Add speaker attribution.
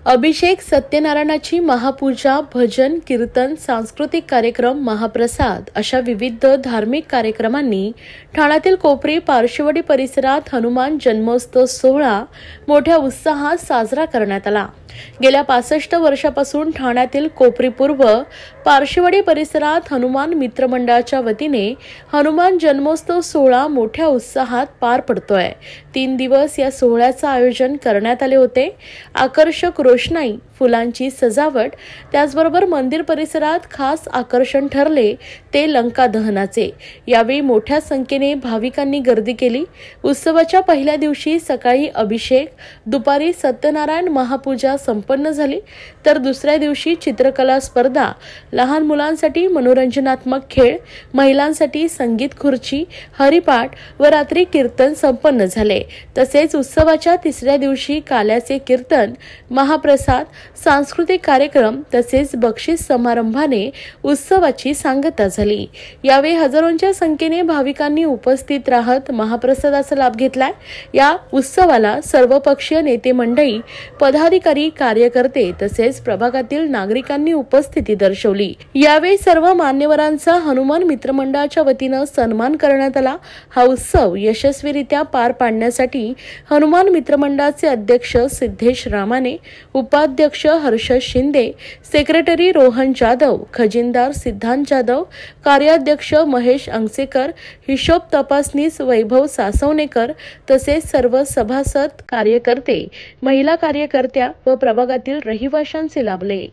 Speaker 1: अभिषेक, सत्यनारायणाची महापूजा, भजन, कीर्तन, सांस्कृतिक कार्यक्रम, महाप्रसाद अशा विविध धार्मिक कार्यक्रमांनी ठाण्यातील कोपरी पारशिवडी परिसरात हनुमान जन्मोत्सव सोहळा मोठ्या उत्साहात साजरा करण्यात आला। गेल्या 65 वर्षापासून ठाण्यातील कोपरी पूर्व पारशिवडी परिसरात हनुमान मित्र मंडळाच्या वतीने हनुमान जन्मोत्सव सोहळा मोठ्या उत्साहात पार पडतोय। 3 दिवस या सोहळ्याचे आयोजन करण्यात आले होते। आकर्षक रोषणाई, फुलांची सजावट, त्याचबरोबर मंदिर परिसरात खास आकर्षण ठरले ते लंका दहनाचे। यावेळी मोठ्या संख्येने भाविकांनी गर्दी केली। उत्सवाच्या पहिल्या दिवशी सकाळी अभिषेक, दुपारी सत्यनारायण महापूजा संपन्न झाली, तर दुसऱ्या दिवशी चित्रकला स्पर्धा, लहान मुलांसाठी मनोरंजनात्मक खेळ, महिलांसाठी संगीत खुर्ची, हरिपाठ व रात्री कीर्तन संपन्न झाले। तसेच उत्सवाच्या तिसऱ्या दिवशी काल्याचे कीर्तन, महाप्रसाद, सांस्कृतिक कार्यक्रम तसेच बक्षीस समारंभाने उत्सवाची सांगता झाली। यावेळी हजारोंच्या संख्येने भाविकांनी उपस्थित राहत महाप्रसादाचा लाभ घेतलाय। या उत्सवाला सर्वपक्षीय नेते मंडळी, पदाधिकारी, कार्यकर्ते तसेच प्रभागातील नागरिकांनी उपस्थिती दर्शवली। यावेळी सर्व मान्यवरांचा हनुमान मित्रमंडळाच्या वतीने सन्मान करण्यात आला। हा उत्सव यशस्वीरित्या पार पाडण्यासाठी हनुमान मित्रमंडळाचे अध्यक्ष सिद्धेश रामाने, उपाध्यक्ष हर्षद शिंदे, सेक्रेटरी रोहन जाधव, खजिनदार सिद्धांत जाधव, कार्याध्यक्ष महेश अंगसेकर, हिशोब तपासनीस वैभव सासवणेकर तसेच सर्व सभासद, कार्यकर्ते, महिला कार्यकर्त्या व प्रभागातील रहिवाशांचे लाभले।